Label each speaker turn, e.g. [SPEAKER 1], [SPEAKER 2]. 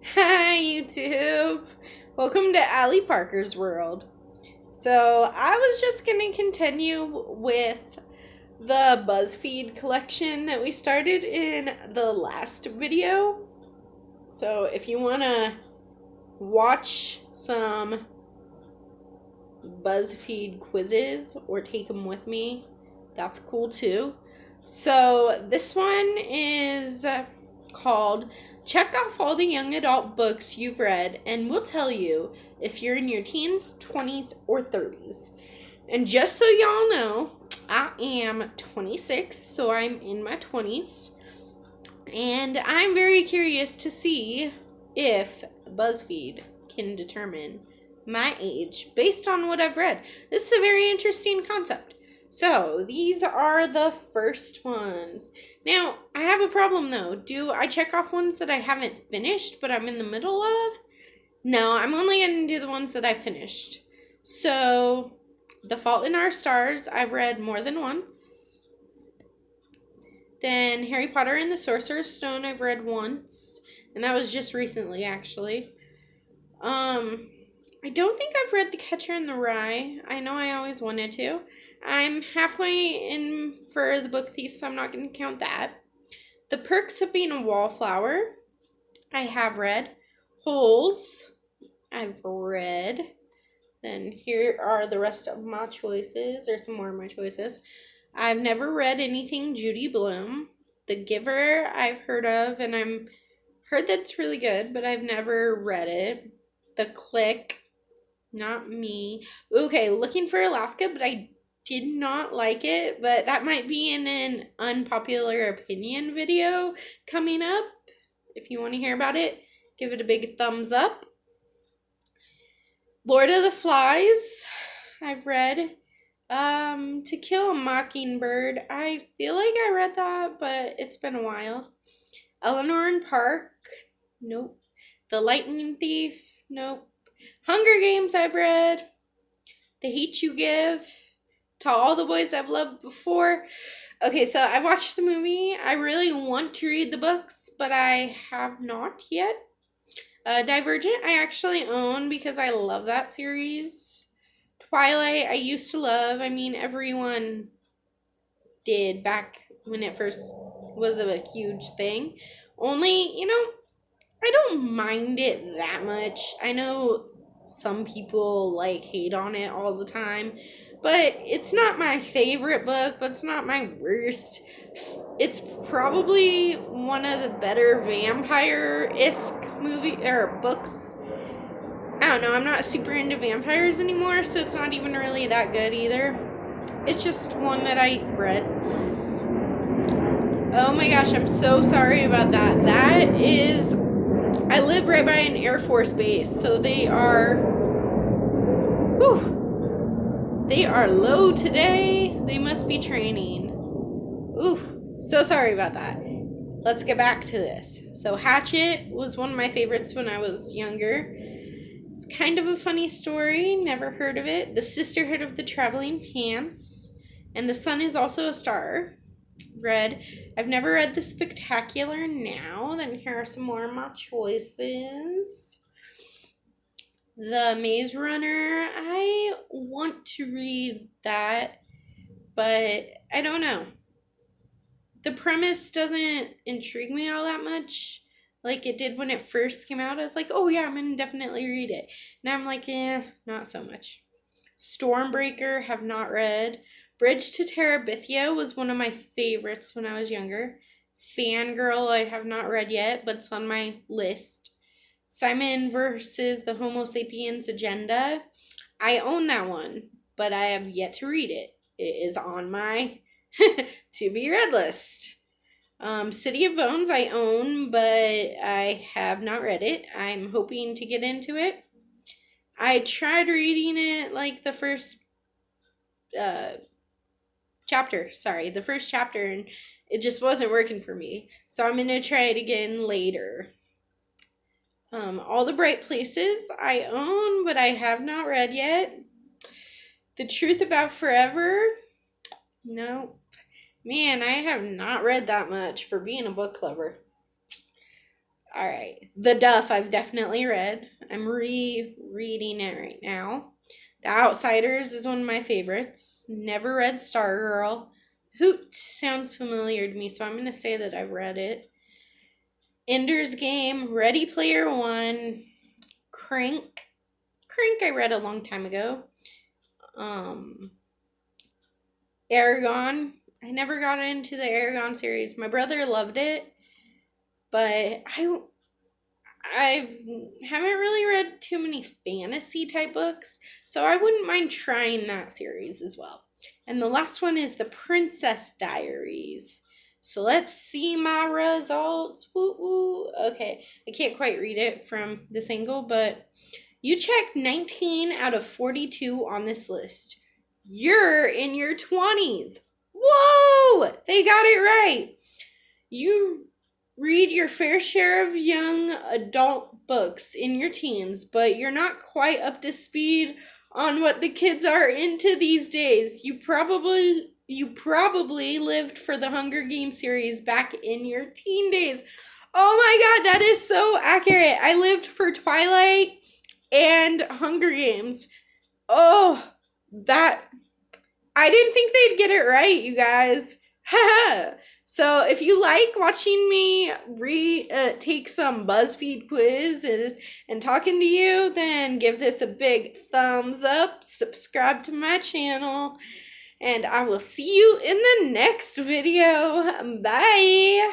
[SPEAKER 1] Hi, YouTube. Welcome to Allie Parker's World. So, I was just going to continue with the BuzzFeed collection that we started in the last video. So, if you want to watch some BuzzFeed quizzes or take them with me, that's cool too. So, this one is called Check Off All the Young Adult Books You've Read, and we'll tell you if you're in your teens, 20s, or 30s. And just so y'all know, I am 26, so I'm in my 20s. And I'm very curious to see if BuzzFeed can determine my age based on what I've read. This is a very interesting concept. So, these are the first ones. Now, I have a problem though. Do I check off ones that I haven't finished but I'm in the middle of? No, I'm only going to do the ones that I finished. So, The Fault in Our Stars, I've read more than once. Then Harry Potter and the Sorcerer's Stone, I've read once. And that was just recently, actually. I don't think I've read The Catcher in the Rye. I know I always wanted to. I'm halfway in for The Book Thief, so I'm not going to count that. The Perks of Being a Wallflower, I have read. Holes, I've read. Then here are the rest of my choices, or some more of my choices. I've never read anything Judy Blume. The Giver, I've heard of, and I'm heard that's really good, but I've never read it. The Click, not me. Okay, Looking for Alaska, but I did not like it, but that might be in an unpopular opinion video coming up. If you want to hear about it, give it a big thumbs up. Lord of the Flies, I've read. To Kill a Mockingbird, I feel like I read that, but it's been a while. Eleanor and Park, nope. The Lightning Thief, nope. Hunger Games, I've read. The Hate You Give, To All the Boys I've Loved Before. Okay, so I've watched the movie. I really want to read the books, but I have not yet. Divergent, I actually own because I love that series. Twilight, I used to love. I mean, everyone did back when it first was a huge thing. Only, I don't mind it that much. I know some people hate on it all the time, but it's not my favorite book, but it's not my worst. It's probably one of the better vampire-esque movie or books. I don't know, I'm not super into vampires anymore, so it's not even really that good either. It's just one that I read. Oh my gosh, I'm so sorry about that. I live right by an Air Force base, so they are low today. They must be training. So sorry about that. Let's get back to this. So Hatchet was one of my favorites when I was younger. It's kind of a funny story, never heard of it. The Sisterhood of the Traveling Pants, and The Sun is Also a Star. Read. I've never read The Spectacular Now. Then here are some more of my choices. The Maze Runner. I want to read that, but I don't know. The premise doesn't intrigue me all that much like it did when it first came out. I was like, oh yeah, I'm gonna definitely read it. Now I'm like, not so much. Stormbreaker, have not read. Bridge to Terabithia was one of my favorites when I was younger. Fangirl, I have not read yet, but it's on my list. Simon versus the Homo sapiens Agenda. I own that one, but I have yet to read it. It is on my to be read list. City of Bones I own, but I have not read it. I'm hoping to get into it. I tried reading it the first the first chapter, and it just wasn't working for me. So I'm going to try it again later. All the Bright Places I own, but I have not read yet. The Truth About Forever, nope. Man, I have not read that much for being a book lover. All right. The Duff I've definitely read. I'm rereading it right now. The Outsiders is one of my favorites. Never read Stargirl. Hoot sounds familiar to me, so I'm going to say that I've read it. Ender's Game, Ready Player One, Crank. Crank I read a long time ago. Aragon. I never got into the Aragon series. My brother loved it, but I haven't really read too many fantasy type books, so I wouldn't mind trying that series as well. And the last one is The Princess Diaries. So let's see my results. Woo woo. Okay, I can't quite read it from this angle, but you checked 19 out of 42 on this list. You're in your 20s. Whoa! They got it right. You read your fair share of young adult books in your teens, but you're not quite up to speed on what the kids are into these days. You probably lived for the Hunger Games series back in your teen days. Oh my god, that is so accurate. I lived for Twilight and Hunger Games. Oh, that I didn't think they'd get it right, you guys. So if you like watching me take some BuzzFeed quizzes and talking to you, then give this a big thumbs up, subscribe to my channel, and I will see you in the next video. Bye!